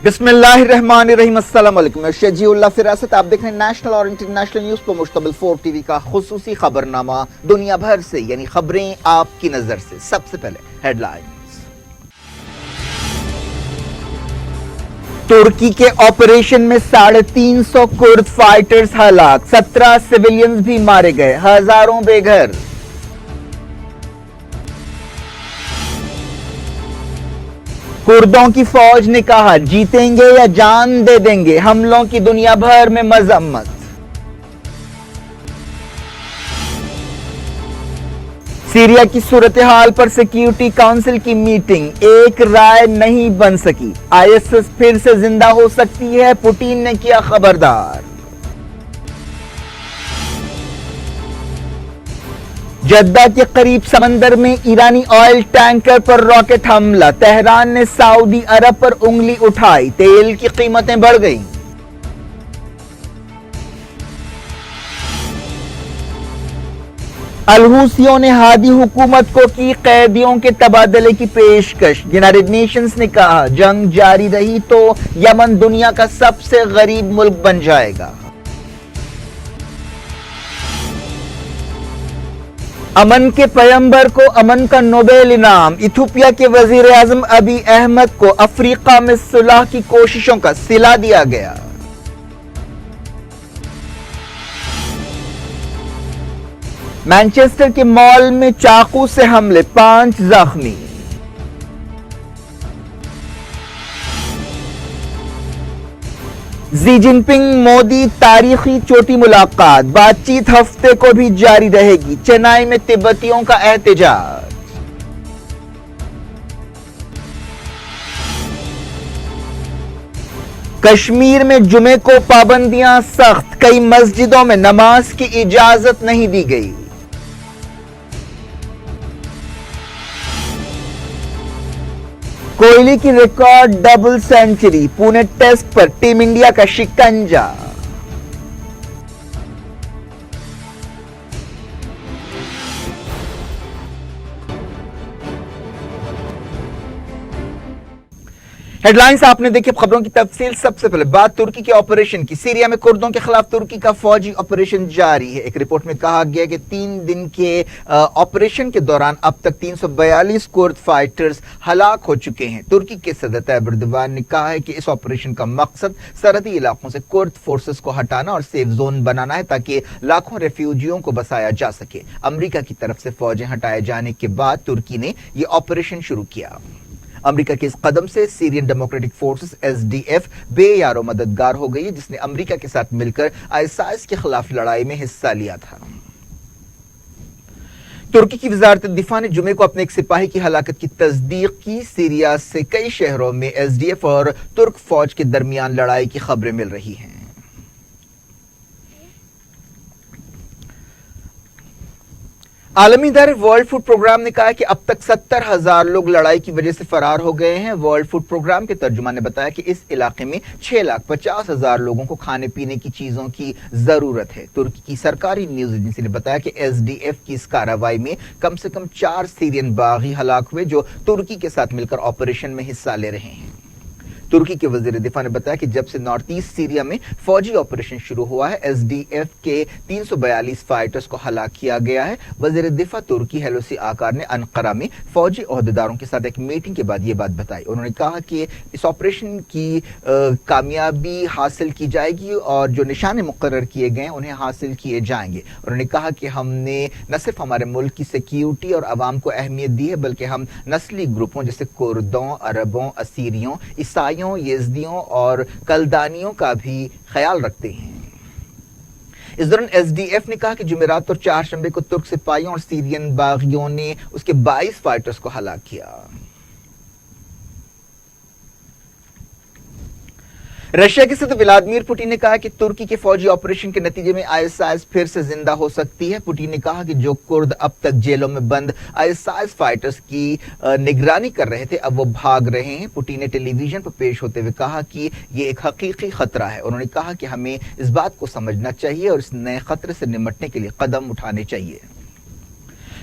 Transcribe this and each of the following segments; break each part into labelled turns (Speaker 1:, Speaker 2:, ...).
Speaker 1: बिस्मिल्लाहिर्रहमानिर्रहीम। अस्सलाम वालेकुम। मैं शजीउल्लाह फिरासत, आप देख रहे हैं नेशनल और इंटरनेशनल न्यूज पर मुश्तमिल 4 टीवी का खुसूसी खबरनामा दुनिया भर से, यानी खबरें आपकी नजर से। सबसे पहले हेडलाइंस। तुर्की के ऑपरेशन में 350 कुर्द फाइटर्स हलाक, 17 सिविलियंस भी मारे गए, हजारों बेघर। कुर्दों की फौज ने कहा जीतेंगे या जान दे देंगे, हमलों की दुनिया भर में मजम्मत। सीरिया की सूरत हाल पर सिक्योरिटी काउंसिल की मीटिंग, एक राय नहीं बन सकी। आईएसएस फिर से जिंदा हो सकती है, पुतिन ने किया खबरदार। जद्दा के करीब समंदर में ईरानी ऑयल टैंकर पर रॉकेट हमला, तेहरान ने सऊदी अरब पर उंगली उठाई, तेल की कीमतें बढ़ गईं। अलहूसियों ने हादी हुकूमत को की कैदियों के तबादले की पेशकश। यूनाइटेड नेशंस ने कहा जंग जारी रही तो यमन दुनिया का सबसे गरीब मुल्क बन जाएगा। अमन के पैगंबर को अमन का नोबेल इनाम। इथियोपिया के वजीर आजम अबी अहमद को अफ्रीका में सुलह की कोशिशों का सिला दिया गया। मैनचेस्टर के मॉल में चाकू से हमले, 5 जख्मी। शी जिनपिंग मोदी तारीखी चोटी मुलाकात, बातचीत हफ्ते को भी जारी रहेगी। चेन्नई में तिब्बतियों का एहतजाज। कश्मीर में जुमे को पाबंदियां सख्त, कई मस्जिदों में नमाज की इजाजत नहीं दी गई। कोहली की record double century, Pune test पर टीम इंडिया का शिकंजा। हेडलाइंस आपने देखी, खबरों की तफसील। सबसे पहले बात तुर्की के ऑपरेशन की। सीरिया में कुर्दों के खिलाफ तुर्की का फौजी ऑपरेशन जारी है। एक रिपोर्ट में कहा गया कि 3 दिन के ऑपरेशन के दौरान अब तक 342 कुर्द फाइटर्स हलाक हो चुके हैं। तुर्की के सदर तैयब एर्दोगान ने कहा है कि इस ऑपरेशन का मकसद सरहदी इलाकों से कुर्द फोर्सेस को हटाना और सेफ जोन बनाना है ताकि लाखों रेफ्यूजियों को बसाया जा सके। अमेरिका की तरफ से फौजें हटाए जाने के बाद तुर्की ने यह ऑपरेशन शुरू किया। अमेरिका के इस कदम से सीरियन डेमोक्रेटिक फोर्सेस एसडीएफ बेयारो मददगार हो गई है, जिसने अमेरिका के साथ मिलकर आईएसआईएस के खिलाफ लड़ाई में हिस्सा लिया था। तुर्की की वजारत दिफा ने जुमे को अपने एक सिपाही की हलाकत की तस्दीक की। सीरिया से कई शहरों में एसडीएफ और तुर्क फौज के दरमियान लड़ाई की खबरें मिल रही हैं। आलमी इदारे वर्ल्ड फूड प्रोग्राम ने कहा कि अब तक 70,000 लोग लड़ाई की वजह से फरार हो गए हैं। वर्ल्ड फूड प्रोग्राम के तर्जुमान ने बताया कि इस इलाके में 6,50,000 लोगों को खाने पीने की चीजों की जरूरत है। तुर्की की सरकारी न्यूज एजेंसी ने बताया कि एसडीएफ की इस कार्रवाई में कम से कम 4 सीरियन बागी हलाक हुए जो तुर्की के साथ मिलकर ऑपरेशन में हिस्सा ले रहे हैं। तुर्की के वजीर दिफा ने बताया कि जब से नॉर्थ ईस्ट सीरिया में फौजी ऑपरेशन शुरू हुआ है, एसडीएफ के 342 फाइटर्स को हलाक किया गया है। वजीर दिफा तुर्की हेलुसी आकार ने अनकरा में फौजी ओहदेदारों के साथ एक मीटिंग के बाद ये बात बताई। उन्होंने कहा कि इस ऑपरेशन की कामयाबी हासिल की जाएगी और जो निशाने मुकर्रर किए गए हैं उन्हें हासिल किए जाएंगे। उन्होंने कहा कि हमने न सिर्फ हमारे मुल्क की सिक्योरिटी और आवाम को अहमियत दी है, बल्कि हम नस्ली ग्रुपों जैसे कुर्दों, अरबों, असीरियों, ईसाइयों, यज़दियों और कलदानियों का भी ख्याल रखते हैं। इस दौरान एसडीएफ ने कहा कि जुमेरात और 4 शंबे को तुर्क सिपाहियों और सीरियन बागियों ने उसके 22 फाइटर्स को हलाक किया। रशिया के सदर व्लादिमीर पुतिन ने कहा कि तुर्की के फौजी ऑपरेशन के नतीजे में आईएसआईएस फिर से जिंदा हो सकती है। पुतिन ने कहा कि जो कुर्द अब तक जेलों में बंद आईएसआईएस फाइटर्स की निगरानी कर रहे थे, अब वो भाग रहे हैं। पुतिन ने टेलीविजन पर पेश होते हुए कहा कि ये एक हकीकी खतरा है। उन्होंने कहा कि हमें इस बात को समझना चाहिए और इस नए खतरे से निपटने के लिए कदम उठाने चाहिए।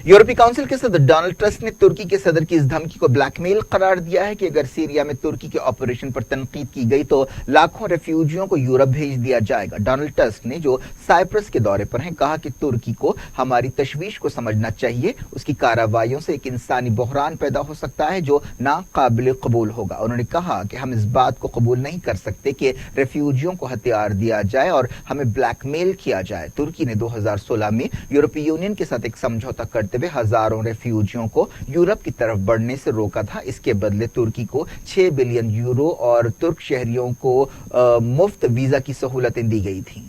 Speaker 1: यूरोपीय काउंसिल के सदर डोनाल्ड टस्क ने तुर्की के सदर की इस धमकी को ब्लैकमेल करार दिया है कि अगर सीरिया में तुर्की के ऑपरेशन पर तनकीद की गई तो लाखों रेफ्यूजियों को यूरोप भेज दिया जाएगा। डोनाल्ड टस्क ने, जो साइप्रस के दौरे पर हैं, कहा कि तुर्की को हमारी तशवीश को समझना चाहिए। उसकी कार्रवाइयों से एक इंसानी बहरान पैदा हो सकता है जो नाकाबिल कबूल होगा। उन्होंने कहा कि हम इस बात को कबूल नहीं कर सकते कि रेफ्यूजियों को हथियार दिया जाए और हमें ब्लैकमेल किया जाए। तुर्की ने 2016 में यूरोपीय यूनियन के साथ एक समझौता करते हुए हजारों रेफ्यूजियों को यूरोप की तरफ बढ़ने से रोका था। इसके बदले तुर्की को 6 बिलियन यूरो और तुर्क शहरियों को मुफ्त वीजा की सहूलतें दी गई थीं।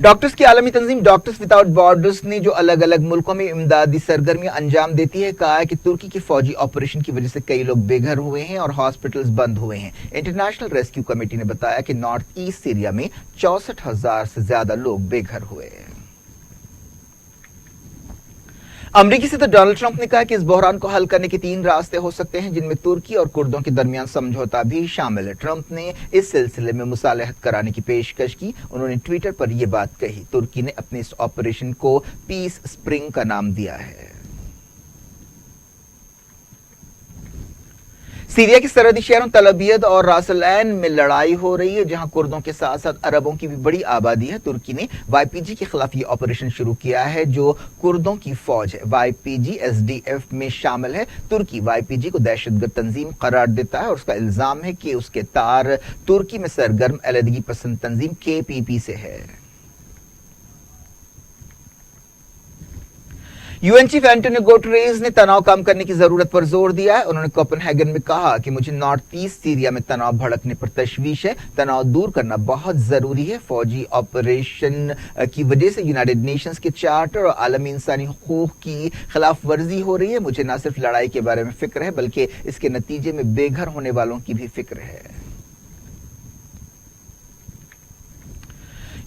Speaker 1: डॉक्टर्स की आलमी तंजीम डॉक्टर्स विदाउट बॉर्डर्स ने, जो अलग अलग मुल्कों में इमदादी सरगर्मियां अंजाम देती है, कहा है कि तुर्की के फौजी ऑपरेशन की वजह से कई लोग बेघर हुए हैं और हॉस्पिटल्स बंद हुए हैं। इंटरनेशनल रेस्क्यू कमेटी ने बताया कि नॉर्थ ईस्ट सीरिया में 64,000 से ज्यादा लोग बेघर हुए हैं। अमरीकी सदर डोनाल्ड ट्रंप ने कहा कि इस बहरान को हल करने के 3 रास्ते हो सकते हैं, जिनमें तुर्की और कुर्दों के दरमियान समझौता भी शामिल है। ट्रंप ने इस सिलसिले में मुसालहत कराने की पेशकश की। उन्होंने ट्विटर पर यह बात कही। तुर्की ने अपने इस ऑपरेशन को पीस स्प्रिंग का नाम दिया है। सीरिया के सरहदी शहरों तल अबीद और रास अल ऐन में लड़ाई हो रही है, जहां कुर्दों के साथ साथ अरबों की भी बड़ी आबादी है। तुर्की ने वाईपीजी के खिलाफ ये ऑपरेशन शुरू किया है, जो कुर्दों की फौज है। वाईपीजी एसडीएफ में शामिल है। तुर्की वाईपीजी को दहशतगर्द तंजीम करार देता है और उसका इल्जाम है कि उसके तार तुर्की में सरगर्म अलहदगी पसंद तंजीम केपीपी से है। यूएन चीफ एंटोनियो गुटेरेस ने तनाव कम करने की जरूरत पर जोर दिया है। उन्होंने कोपेनहेगन में कहा कि मुझे नॉर्थ ईस्ट सीरिया में तनाव भड़कने पर तशवीश है। तनाव दूर करना बहुत जरूरी है। फौजी ऑपरेशन की वजह से यूनाइटेड नेशंस के चार्टर और आलमी इंसानी हुकूक की खिलाफ वर्जी हो रही है। मुझे न सिर्फ लड़ाई के बारे में फिक्र है, बल्कि इसके नतीजे में बेघर होने वालों की भी फिक्र है।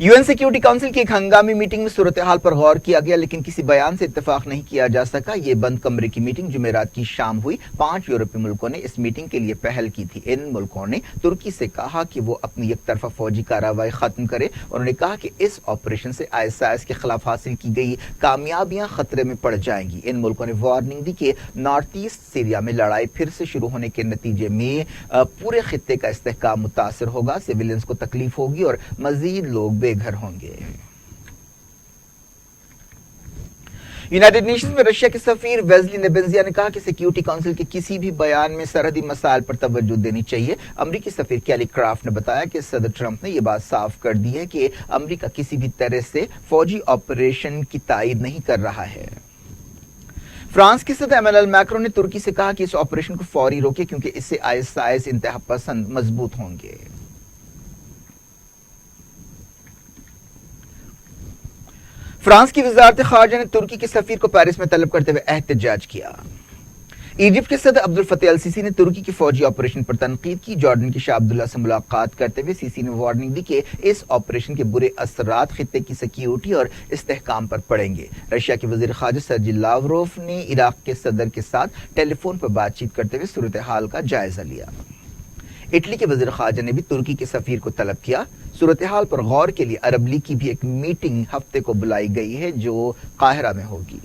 Speaker 1: यूएन सिक्योरिटी काउंसिल की एक हंगामी मीटिंग में सूरत हाल पर गौर किया गया, लेकिन किसी बयान से इत्तेफाक नहीं किया जा सका। ये बंद कमरे की मीटिंग जुमेरात की शाम हुई। 5 यूरोपीय मुल्कों ने इस मीटिंग के लिए पहल की थी। इन मुल्कों ने तुर्की से कहा कि वो अपनी एक तरफा फौजी कार्रवाई खत्म करे। उन्होंने कहा कि इस ऑपरेशन से आईएसआईएस के खिलाफ हासिल की गई कामयाबियां खतरे में पड़ जाएंगी। इन मुल्कों ने वार्निंग दी कि नॉर्थ ईस्ट सीरिया में लड़ाई फिर से शुरू होने के नतीजे में पूरे खित्ते का इस्तेहकाम मुतासर होगा, सिविलियंस को तकलीफ होगी और मजीद लोग बेघर होंगे। यूनाइटेड नेशंस में रशिया के सफीर वेस्ली नेबेंजिया ने कहा कि सिक्योरिटी काउंसिल के किसी भी बयान में सरहदी मसाइल पर तवज्जो देनी चाहिए। अमरीकी सफीर कैली क्राफ्ट ने बताया कि सदर ट्रंप ने यह बात साफ कर दी है कि अमरीका किसी भी तरह से फौजी ऑपरेशन की तायद नहीं कर रहा है। फ्रांस के सदर एमेनुएल मैक्रों ने तुर्की से कहा कि इस ऑपरेशन को फौरी रोके, क्योंकि इससे आईएसआईएस इंतहा पसंद मजबूत होंगे। फ्रांस की वजारत खारजा ने तुर्की के सफीर को पेरिस में तलब करते हुए एहतजाज किया। इजिप्ट के सदर अब्दुल फतेह अल सीसी ने तुर्की के फौजी ऑपरेशन पर तनकीद की। जॉर्डन के शाह अब्दुल्ला से मुलाकात करते हुए सीसी ने वार्निंग दी कि इस ऑपरेशन के बुरे असरात खित्ते की सिक्योरिटी और इस्तेहकाम पर पड़ेंगे। रशिया के वजीर खारजा सर्जी लावरोव ने इराक के सदर के साथ टेलीफोन पर बातचीत करते हुए सूरत हाल का जायजा लिया। इटली के वजीर खारजा ने भी तुर्की के सफीर को तलब किया। सूरत हाल पर गौर के लिए अरब लीग की भी एक मीटिंग हफ्ते को बुलाई गई है, जो काहिरा में होगी।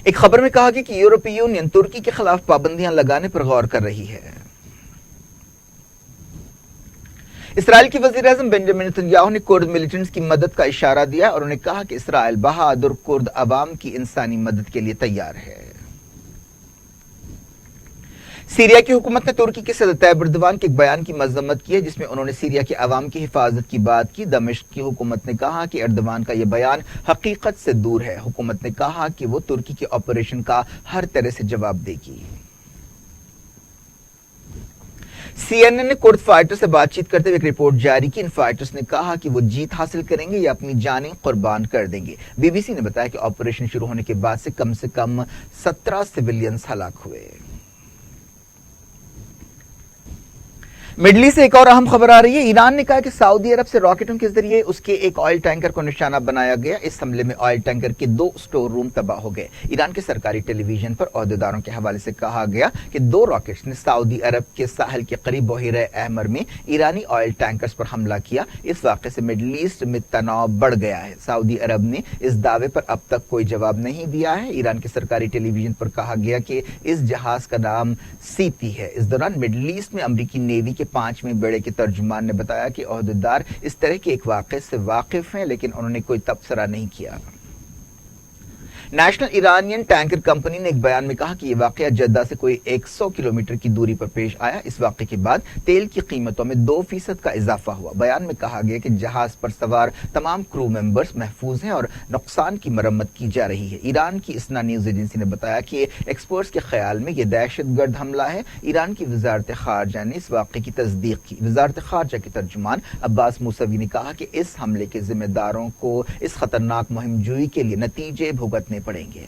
Speaker 1: एक खबर में कहा गया कि यूरोपीय यूनियन तुर्की के खिलाफ पाबंदियां लगाने पर गौर कर रही है। इसराइल के वजीर आज़म बेंजामिन नेतन्याहू ने कुर्द मिलिटेंट्स की मदद का इशारा दिया और उन्होंने कहा कि इसराइल बहादुर कुर्द अवाम की इंसानी मदद के लिए तैयार है। सीरिया की हुकूमत ने तुर्की के सदर तैयब एर्दोगान के एक बयान की मजम्मत की है, जिसमें उन्होंने सीरिया के अवाम की हिफाजत की बात की। दमिश्क की हुकूमत ने कहा कि एर्दोगान का यह बयान हकीकत से दूर है। हुकूमत ने कहा कि वो तुर्की के ऑपरेशन का हर तरह से जवाब देगी। सीएनएन ने कुर्द फाइटर्स से बातचीत करते हुए एक रिपोर्ट जारी की। इन फाइटर्स ने कहा कि वो जीत हासिल करेंगे या अपनी जानें कुर्बान कर देंगे। बीबीसी ने बताया कि ऑपरेशन शुरू होने के बाद से कम 17 सिविलियंस हलाक हुए। मिडल ईस्ट से एक और अहम खबर आ रही है। ईरान ने कहा कि सऊदी अरब से रॉकेटों के जरिए उसके एक ऑयल टैंकर को निशाना बनाया गया। इस हमले में ऑयल टैंकर के 2 स्टोर रूम तबाह हो गए। ईरान के सरकारी टेलीविजन पर ओहदेदारों के हवाले से कहा गया कि 2 रॉकेट्स ने सऊदी अरब के साहिल के करीब बहीर अहमर में ईरानी ऑयल टैंकर्स पर हमला किया। इस वाक़े से मिडल ईस्ट में तनाव बढ़ गया है। सऊदी अरब ने इस दावे पर अब तक कोई जवाब नहीं दिया है। ईरान के सरकारी टेलीविजन पर कहा गया कि इस जहाज का नाम सीपी है। इस दौरान मिडल ईस्ट में अमरीकी नेवी के 5वें बेड़े के तर्जुमान ने बताया कि ओहदेदार इस तरह के एक वाक़े से वाकिफ हैं, लेकिन उन्होंने कोई तबसरा नहीं किया। नेशनल इरानियन टैंकर कंपनी ने एक बयान में कहा कि यह वाकया जद्दा से कोई 100 किलोमीटर की दूरी पर पेश आया। इस वाक़े के बाद तेल की कीमतों में 2% का इजाफा हुआ। बयान में कहा गया कि जहाज पर सवार तमाम क्रू मेंबर्स महफूज हैं और नुकसान की मरम्मत की जा रही है। ईरान की इसना न्यूज एजेंसी ने बताया कि एक्सपर्ट्स के ख्याल में यह दहशतगर्द हमला है। ईरान की वजारत खारजा ने इस वाक़े की तस्दीक की। वजारत खारजा के तर्जुमान अब्बास मूसवी ने कहा कि इस हमले के जिम्मेदारों को इस खतरनाक मुहिमजोई के लिए नतीजे भुगतने पड़ेंगे।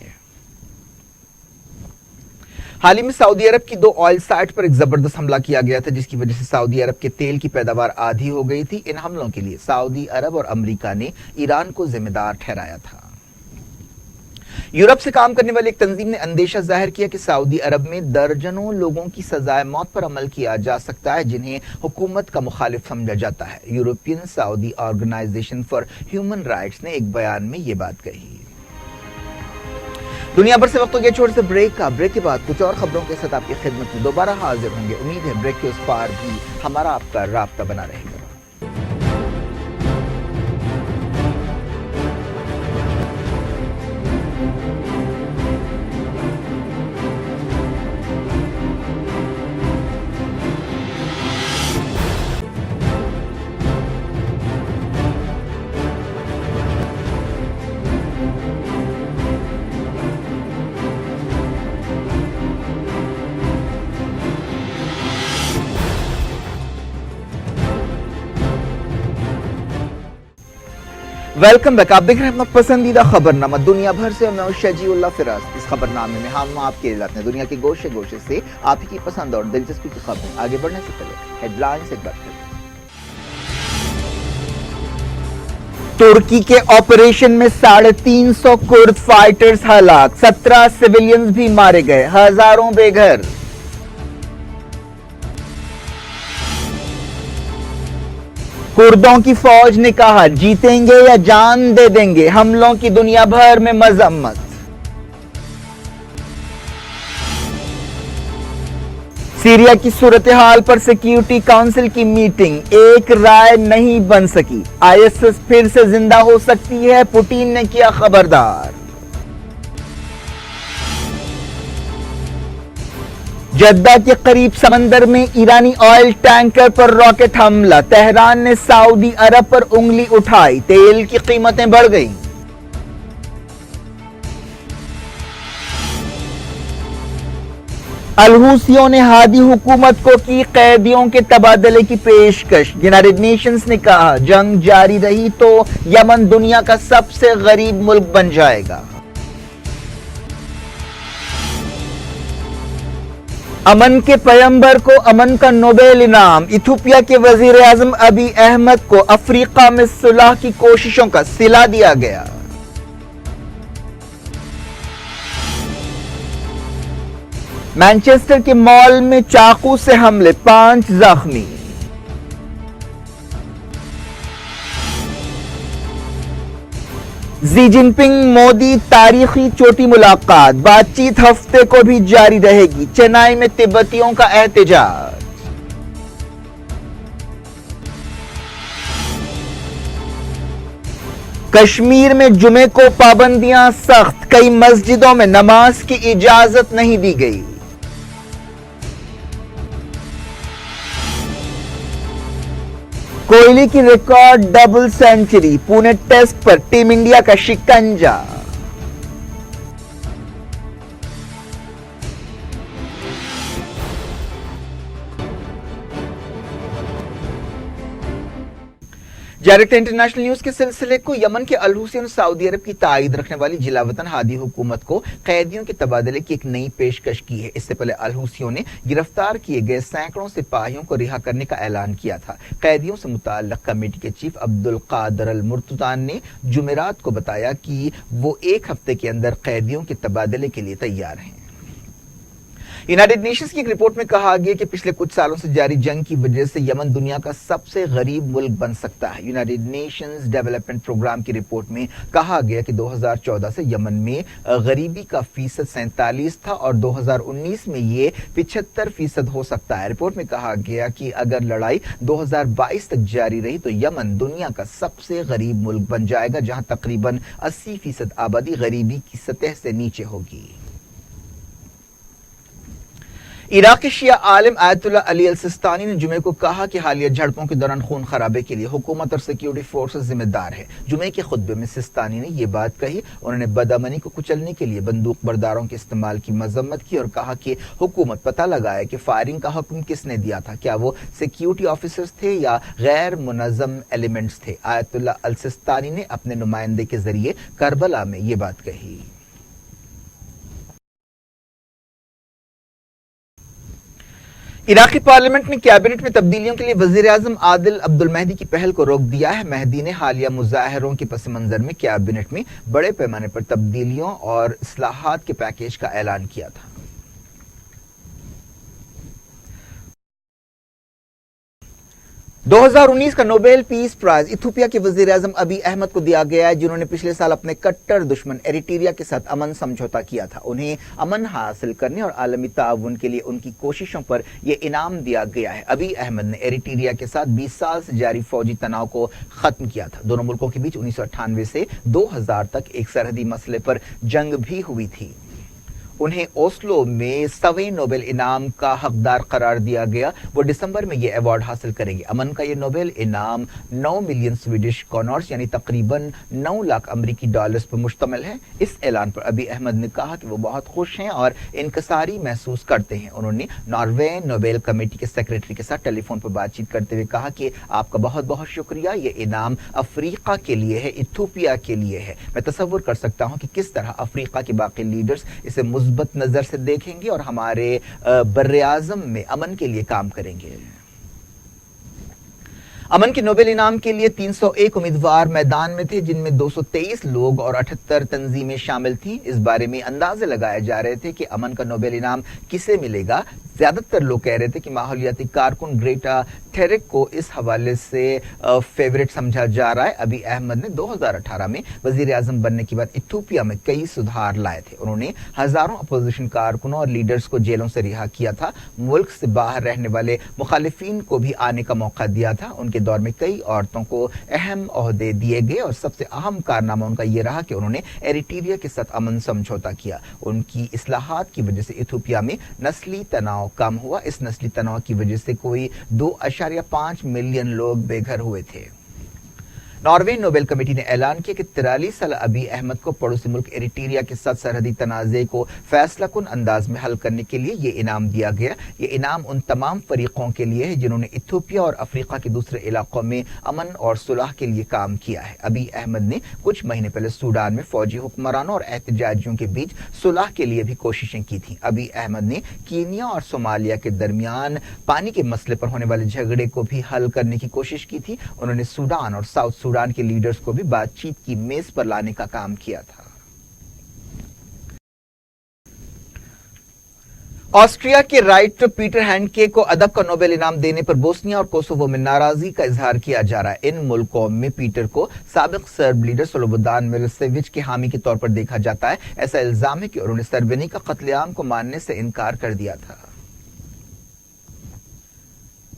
Speaker 1: हाल ही में सऊदी अरब की 2 ऑयल साइट पर एक जबरदस्त हमला किया गया था, जिसकी वजह से सऊदी अरब के तेल की पैदावार आधी हो गई थी। इन हमलों के लिए सऊदी अरब और अमेरिका ने ईरान को जिम्मेदार ठहराया था। यूरोप से काम करने वाली एक तंजीम ने अंदेशा जाहिर किया कि सऊदी अरब में दर्जनों लोगों की सजाए मौत पर अमल किया जा सकता है, जिन्हें हुकूमत का मुखालिफ समझा जाता है। European Saudi organisation for human rights ने एक बयान में ये बात कही। दुनिया भर से वक्त हो गया छोटे से ब्रेक का। ब्रेक के बाद कुछ और खबरों के साथ आपकी खिदमत में दोबारा हाजिर होंगे। उम्मीद है ब्रेक के उस पार भी हमारा आपका राब्ता बना रहेगा। Welcome back. आप देख रहे हैं अपना पसंदीदा खबरनामा दुनिया भर से। मैं शजीउल्लाह फिराज। इस खबरनामे में हम आपके लाते हैं दुनिया के गोशे गोशे से आप ही की पसंद और दिलचस्पी की खबरें। आगे बढ़ने से पहले हेडलाइंस एक बार करें। तुर्की के ऑपरेशन में 350 कुर्द फाइटर्स हलाक, 17 सिविलियंस भी मारे गए, हजारों बेघर। कुर्दों की फौज ने कहा जीतेंगे या जान दे देंगे। हमलों की दुनिया भर में मजम्मत। सीरिया की सूरत हाल पर सिक्योरिटी काउंसिल की मीटिंग, एक राय नहीं बन सकी। आईएसएस फिर से जिंदा हो सकती है, पुतिन ने किया खबरदार। जद्दा के करीब समंदर में ईरानी ऑयल टैंकर पर रॉकेट हमला, तेहरान ने सऊदी अरब पर उंगली उठाई, तेल की कीमतें बढ़ गईं। अलहूसियों ने हादी हुकूमत को की कैदियों के तबादले की पेशकश। यूनाइटेड नेशंस ने कहा जंग जारी रही तो यमन दुनिया का सबसे गरीब मुल्क बन जाएगा। अमन के पैगंबर को अमन का नोबेल इनाम। इथियोपिया के वजीर आजम अबी अहमद को अफ्रीका में सुलह की कोशिशों का सिला दिया गया। मैनचेस्टर के मॉल में चाकू से हमले, 5 जख्मी। शी जिनपिंग मोदी तारीखी चोटी मुलाकात, बातचीत हफ्ते को भी जारी रहेगी। चेन्नई में तिब्बतियों का एहतजाज। कश्मीर में जुमे को पाबंदियां सख्त, कई मस्जिदों में नमाज की इजाजत नहीं दी गई। कोहली की record double century, Pune test पर टीम इंडिया का शिकंजा। डायरेक्ट इंटरनेशनल न्यूज के सिलसिले को यमन के अल हुसैन सऊदी अरब की ताईद रखने वाली जिलावतन हादी हुकूमत को कैदियों के तबादले की एक नई पेशकश की है। इससे पहले अल हुसैन ने गिरफ्तार किए गए सैकड़ों सिपाहियों को रिहा करने का ऐलान किया था। कैदियों से मुताल्लिक कमेटी के चीफ अब्दुल कादर अल मुर्तजान ने जुमेरात को बताया कि वो एक हफ्ते के अंदर कैदियों के तबादले के लिए तैयार हैं। यूनाइटेड नेशंस की एक रिपोर्ट में कहा गया कि पिछले कुछ सालों से जारी जंग की वजह से यमन दुनिया का सबसे गरीब मुल्क बन सकता है। यूनाइटेड नेशंस डेवलपमेंट प्रोग्राम की रिपोर्ट में कहा गया कि 2014 से यमन में गरीबी का फीसद 47 था और 2019 में ये 75% हो सकता है। रिपोर्ट में कहा गया कि अगर लड़ाई 2022 तक जारी रही तो यमन दुनिया का सबसे गरीब मुल्क बन जाएगा, जहां तकरीबन 80% आबादी गरीबी की सतह से नीचे होगी। इराक के शिया आलिम आयतुल्लाह अली अल सिस्तानी ने जुमे को कहा कि हालिया झड़पों के दौरान खून खराबे के लिए हुकूमत और सिक्योरिटी फोर्सेस जिम्मेदार है। जुमे के खुतबे में सिस्तानी ने यह बात कही। उन्होंने बदअमनी को कुचलने के लिए बंदूक बरदारों के इस्तेमाल की मजम्मत की और कहा कि हुकूमत पता लगाए कि फायरिंग का हुक्म किसने दिया था, क्या वो सिक्योरिटी ऑफिसर्स थे या गैर मुनज़्ज़म एलिमेंट्स थे। आयतुल्लाह अल सिस्तानी ने अपने नुमाइंदे के जरिए करबला में ये बात कही। इराकी पार्लियामेंट ने कैबिनेट में तब्दीलियों के लिए वजीर आजम आदिल अब्दुल महदी की पहल को रोक दिया है। महदी ने हालिया मुजाहरों के पस मंजर में कैबिनेट में बड़े पैमाने पर तब्दीलियों और इस्लाहात के पैकेज का ऐलान किया था। 2019 का नोबेल पीस प्राइज इथियोपिया के वजीर आजम अबी अहमद को दिया गया है, जिन्होंने पिछले साल अपने कट्टर दुश्मन एरिट्रिया के साथ अमन समझौता किया था। उन्हें अमन हासिल करने और आलमी ताउन के लिए उनकी कोशिशों पर यह इनाम दिया गया है। अबी अहमद ने एरिट्रिया के साथ 20 साल से जारी फौजी तनाव को खत्म किया था। दोनों मुल्कों के बीच 1998 से 2000 तक एक सरहदी मसले पर जंग भी हुई थी। उन्हें ओस्लो में 100वें नोबेल इनाम का हकदार करार दिया गया। वो दिसंबर में यह अवार्ड हासिल करेंगे। अमन का यह नोबेल इनाम 9 मिलियन स्वीडिश कॉर्नर्स यानी तकरीबन 9 लाख अमरीकी डॉलर्स पर मुश्तमिल है। इस ऐलान पर अबी अहमद ने कहा कि वो बहुत खुश हैं और इनकसारी महसूस करते हैं। उन्होंने नॉर्वे नोबेल कमेटी के सेक्रेटरी के साथ टेलीफोन पर बातचीत करते हुए कहा कि आपका बहुत बहुत शुक्रिया, ये इनाम अफ्रीका के लिए है, इथियोपिया के लिए है। मैं तसव्वुर कर सकता हूं कि किस तरह अफ्रीका के बाकी लीडर्स इसे मुस्बत नजर से देखेंगे और हमारे बर्रे आज़म में अमन के लिए काम करेंगे। अमन के नोबेल इनाम के लिए 301 उम्मीदवार मैदान में थे, जिनमें 223 लोग और 78 तंजीमें शामिल थीं। इस बारे में अंदाजे लगाए जा रहे थे कि अमन का नोबेल इनाम किसे मिलेगा। ज्यादातर लोग कह रहे थे कि माहौलियाती कारकुन ग्रेटा थेरेक को इस हवाले से फेवरेट समझा जा रहा है। अबी अहमद ने 2018 में वजीर आजम बनने के बाद इथियोपिया में कई सुधार लाए थे। उन्होंने हजारों अपोजिशन कारकुनों और लीडर्स को जेलों से रिहा किया था। मुल्क से बाहर रहने वाले मुखालिफिन को भी आने का मौका दिया था। उनके दौर में कई औरतों को अहम ओहदे दिए गए और सबसे अहम कारनामा उनका यह रहा कि उन्होंने एरिट्रिया के साथ अमन समझौता किया। उनकी इस्लाहात की वजह से इथियोपिया में नस्ली तनाव कम हुआ। इस नस्ली तनाव की वजह से कोई 2.5 मिलियन लोग बेघर हुए थे। नॉर्वे नोबेल कमेटी ने ऐलान किया कि 43 साल अबी अहमद को पड़ोसी मुल्क एरिट्रिया के साथ सरहदी तनाज़े को फैसलाकुन अंदाज में हल करने के लिए यह इनाम दिया गया। ये इनाम उन तमाम फरीकों के लिए है जिन्होंने इथियोपिया और अफ्रीका के दूसरे इलाकों में अमन और सुलह के लिए काम किया है। अबी अहमद ने कुछ महीने पहले सूडान में फौजी हुक्मरानों और एहतजाजियों के बीच सुलह के लिए भी कोशिशें की थी। अबी अहमद ने कीनिया और सोमालिया के दरमियान पानी के मसले पर होने वाले झगड़े को भी हल करने की कोशिश की थी। उन्होंने सूडान और साउथ सूडान के लीडर्स को भी बातचीत की मेज पर लाने का काम किया था। ऑस्ट्रिया के राइटर पीटर हैंडके को अदब का नोबेल इनाम देने पर बोस्निया और कोसोवो में नाराजगी का इजहार किया जा रहा है। इन मुल्कों में पीटर को साबिक सर्ब लीडर स्लोबोदान मिलोसेविच के हामी के तौर पर देखा जाता है। ऐसा इल्जाम है कि उन्होंने सर्बेनी का कत्लेआम को मानने से इनकार कर दिया था।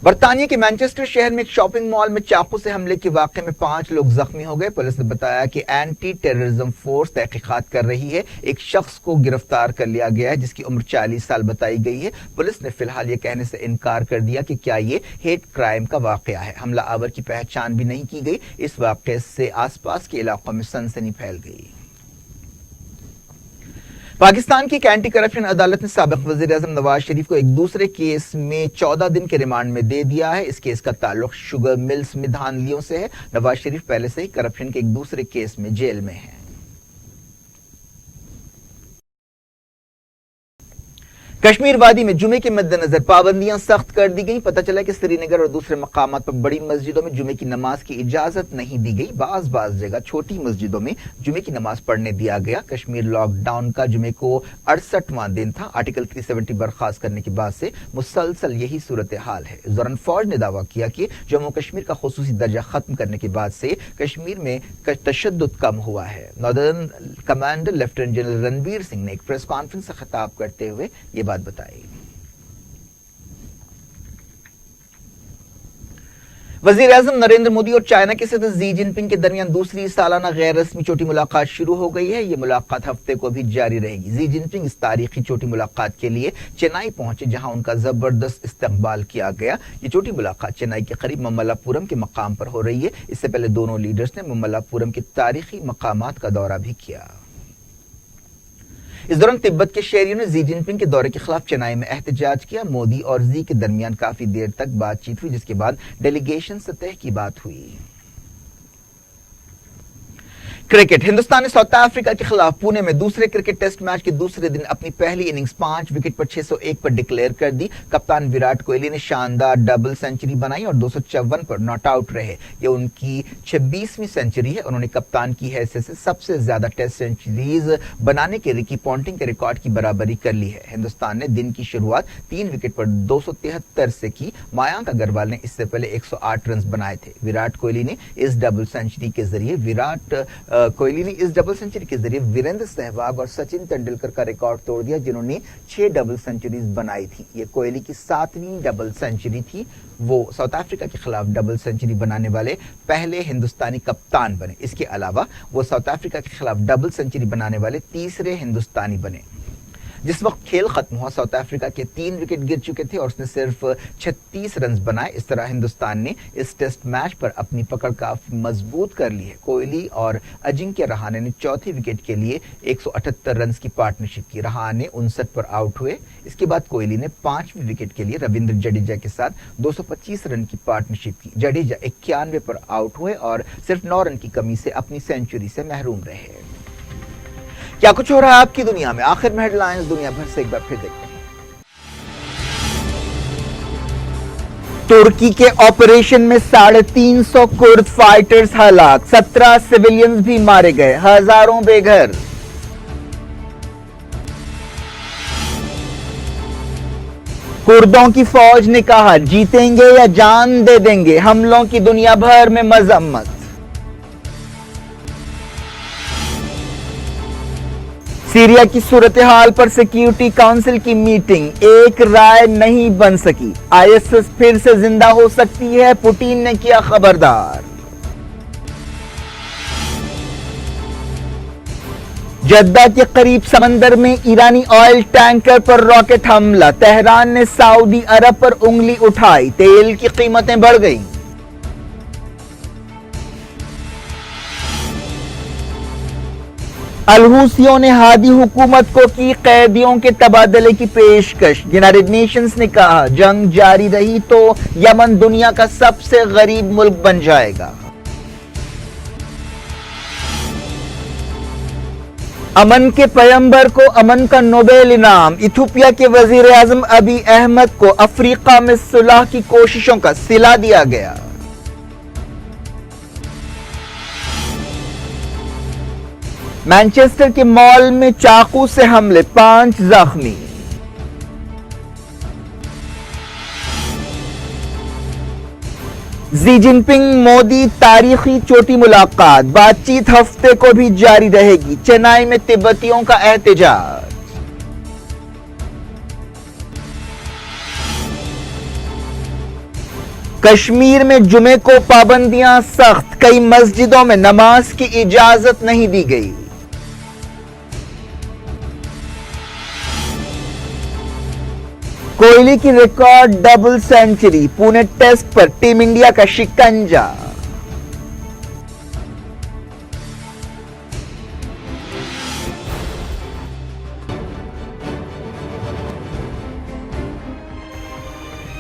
Speaker 1: बर्तानिया के मैनचेस्टर शहर में एक शॉपिंग मॉल में चाकू से हमले के वाकये में 5 लोग जख्मी हो गए। पुलिस ने बताया कि एंटी टेररिज्म फोर्स तहकीकात कर रही है। एक शख्स को गिरफ्तार कर लिया गया है जिसकी उम्र 40 साल बताई गई है। पुलिस ने फिलहाल ये कहने से इनकार कर दिया कि क्या ये हेट क्राइम का वाकया है। हमला आवर की पहचान भी नहीं की गई। इस वाकये से आसपास के इलाकों में सनसनी फैल गई। पाकिस्तान की एंटी करप्शन अदालत ने साबिक वज़ीर-ए-आज़म नवाज शरीफ को एक दूसरे केस में 14 दिन के रिमांड में दे दिया है। इस केस का ताल्लुक शुगर मिल्स में धांधलियों से है। नवाज शरीफ पहले से ही करप्शन के एक दूसरे केस में जेल में हैं। कश्मीर वादी में जुमे के मद्देनजर पाबंदियां सख्त कर दी गई। पता चला कि श्रीनगर और दूसरे मकामात पर बड़ी मस्जिदों में जुमे की नमाज की इजाजत नहीं दी गई। बाज जगह छोटी मस्जिदों में जुमे की नमाज पढ़ने दिया गया। कश्मीर लॉकडाउन का जुमे को 68वां दिन था। आर्टिकल 370 बर्खास्त करने के बाद से मुसलसल यही सूरत हाल है। इस दौरान फौज ने दावा किया कि जम्मू कश्मीर का खुसूसी दर्जा खत्म करने के बाद से कश्मीर में तशद्दुद कम हुआ है। Northern commander lieutenant general Ranbir Singh ने एक प्रेस कॉन्फ्रेंस से खिताब करते हुए ये बात बताई। वजीर आजम नरेंद्र मोदी और चाइना के सदर जी जिनपिंग के दरमियान दूसरी सालाना गैर रस्मी छोटी मुलाकात शुरू हो गई है। ये मुलाकात हफ्ते को भी जारी रहेगी। जी जिनपिंग इस तारीखी छोटी मुलाकात के लिए चेन्नई पहुंचे, जहां उनका जबरदस्त इस्तकबाल किया गया। ये छोटी मुलाकात चेन्नई के करीब ममल्लापुरम के मकाम पर हो रही है। इससे पहले दोनों लीडर्स ने ममल्लापुरम के तारीखी मकामात का दौरा भी किया। इस दौरान तिब्बत के शहरियों ने जी जिनपिंग के दौरे के खिलाफ चेन्नई में एहतजाज किया। मोदी और जी के दरमियान काफी देर तक बातचीत हुई, जिसके बाद डेलीगेशन सतह की बात हुई। क्रिकेट। हिंदुस्तान ने साउथ अफ्रीका के खिलाफ पुणे में दूसरे क्रिकेट टेस्ट मैच के दूसरे दिन अपनी पहली इनिंग्स 5 विकेट पर 601 पर डिक्लेयर कर दी। कप्तान विराट कोहली ने शानदार डबल सेंचुरी बनाई और 254 पर नॉट आउट रहे। यह उनकी 26वीं सेंचुरी है। उन्होंने कप्तान की हैसियत से सबसे ज्यादा टेस्ट सेंचुरीज बनाने के रिकी पॉन्टिंग के रिकॉर्ड की बराबरी कर ली है। हिंदुस्तान ने दिन की शुरुआत 3 विकेट पर 273 से की। मयांक अग्रवाल ने इससे पहले 108 रन बनाए थे। विराट कोहली ने इस डबल सेंचुरी के जरिए वीरेंद्र सहवाग और सचिन तेंदुलकर का रिकॉर्ड तोड़ दिया, जिन्होंने 6 डबल सेंचुरीज बनाई थी। ये कोहली की 7वीं डबल सेंचुरी थी। वो साउथ अफ्रीका के खिलाफ डबल सेंचुरी बनाने वाले पहले हिंदुस्तानी कप्तान बने। इसके अलावा वो साउथ अफ्रीका के खिलाफ डबल सेंचुरी बनाने वाले तीसरे हिंदुस्तानी बने। जिस वक्त खेल खत्म हुआ, साउथ अफ्रीका के 3 विकेट गिर चुके थे और उसने सिर्फ 36 रन बनाए। इस तरह हिंदुस्तान ने इस टेस्ट मैच पर अपनी पकड़ काफी मजबूत कर ली है। कोहली और अजिंक्य रहाणे ने चौथी विकेट के लिए 178 रन की पार्टनरशिप की। रहाणे 59 पर आउट हुए। इसके बाद कोहली ने 5वीं विकेट के लिए रविंद्र जडेजा के साथ 225 रन की पार्टनरशिप की। जडेजा 91 पर आउट हुए और सिर्फ 9 रन की कमी से अपनी सेंचुरी से महरूम रहे। क्या कुछ हो रहा है आपकी दुनिया में? आखिर में हेडलाइंस दुनिया भर से एक बार फिर देखते हैं। तुर्की के ऑपरेशन में 350 कुर्द फाइटर्स हलाक, 17 सिविलियंस भी मारे गए, हजारों बेघर। कुर्दों की फौज ने कहा, जीतेंगे या जान दे देंगे। हमलों की दुनिया भर में मजम्मत। सीरिया की सूरत हाल पर सिक्योरिटी काउंसिल की मीटिंग, एक राय नहीं बन सकी। आईएसएस फिर से जिंदा हो सकती है, पुतिन ने किया खबरदार। जद्दा के करीब समंदर में ईरानी ऑयल टैंकर पर रॉकेट हमला, तेहरान ने सऊदी अरब पर उंगली उठाई, तेल की कीमतें बढ़ गईं। अलहूसियों ने हादी हुकूमत को की कैदियों के तबादले की पेशकश। यूनाइटेड नेशंस ने कहा, जंग जारी रही तो यमन दुनिया का सबसे गरीब मुल्क बन जाएगा। अमन के पैगंबर को अमन का नोबेल इनाम। इथियोपिया के वजीर आजम अबी अहमद को अफ्रीका में सुलह की कोशिशों का सिला दिया गया। मैनचेस्टर के मॉल में चाकू से हमले, 5 जख्मी। जी जिनपिंग मोदी तारीखी छोटी मुलाकात, बातचीत हफ्ते को भी जारी रहेगी। चेन्नई में तिब्बतियों का एहतजाज। कश्मीर में जुमे को पाबंदियां सख्त, कई मस्जिदों में नमाज की इजाजत नहीं दी गई। कोहली की record double century, Pune test पर टीम इंडिया का शिकंजा।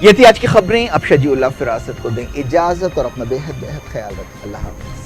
Speaker 1: یہ تھی آج کی خبریں. اب شجیع اللہ فراست کو دیں اجازت اور اپنا بے حد خیال رکھیں. اللہ حافظ.